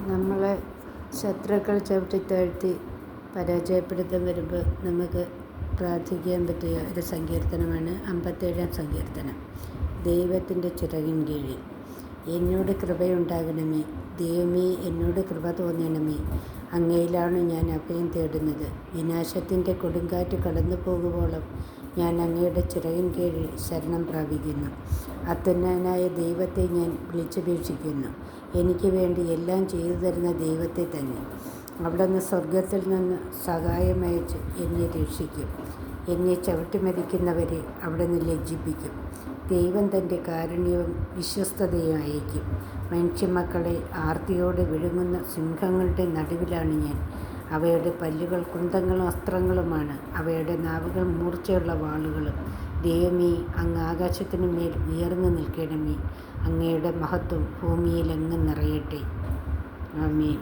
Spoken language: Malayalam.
നമ്മളെ ശത്രുക്കൾ ചവിട്ടിത്താഴ്ത്തി പരാജയപ്പെടുത്താൻ വരുമ്പോൾ നമുക്ക് പ്രാർത്ഥിക്കാൻ പറ്റിയ ഒരു സങ്കീർത്തനമാണ് 57-ാം സങ്കീർത്തനം. ദൈവത്തിൻ്റെ ചിറകിൻ കീഴിൽ എന്നോട് കൃപയുണ്ടാകണമേ. ദൈവമേ, എന്നോട് കൃപ തോന്നണമേ. അങ്ങയിലാണ് ഞാൻ അഭയം തേടുന്നത്. വിനാശത്തിൻ്റെ കൊടുങ്കാറ്റ് കടന്നു പോകുവോളം ഞാൻ അങ്ങയുടെ ചിറകിൻ കീഴിൽ ശരണം പ്രാപിക്കുന്നു. അത്യുന്നതനായ ദൈവത്തെ ഞാൻ വിളിച്ചപേക്ഷിക്കുന്നു. എനിക്ക് വേണ്ടി എല്ലാം ചെയ്തു തരുന്ന ദൈവത്തെ തന്നെ. അവിടുന്ന് സ്വർഗത്തിൽ നിന്ന് സഹായമയച്ച് എന്നെ രക്ഷിക്കും. എന്നെ ചവിട്ടിമരിക്കുന്നവരെ അവിടുന്ന് ലജ്ജിപ്പിക്കും. ദൈവം തൻ്റെ കാരുണ്യവും വിശ്വസ്തതയും അയക്കും. മനുഷ്യമക്കളെ ആർത്തിയോടെ വിഴുങ്ങുന്ന സിംഹങ്ങളുടെ നടുവിലാണ് ഞാൻ. അവയുടെ പല്ലുകൾ കുന്തങ്ങളും അസ്ത്രങ്ങളുമാണ്. അവയുടെ നാവുകൾ മൂർച്ചയുള്ള വാളുകളും. ദൈവമേ, അങ്ങ് ആകാശത്തിനു മേൽ ഉയർന്നു നിൽക്കണമേ. അങ്ങയുടെ മഹത്വം ഭൂമിയിലെങ്ങും നിറയട്ടെ. ആമേൻ.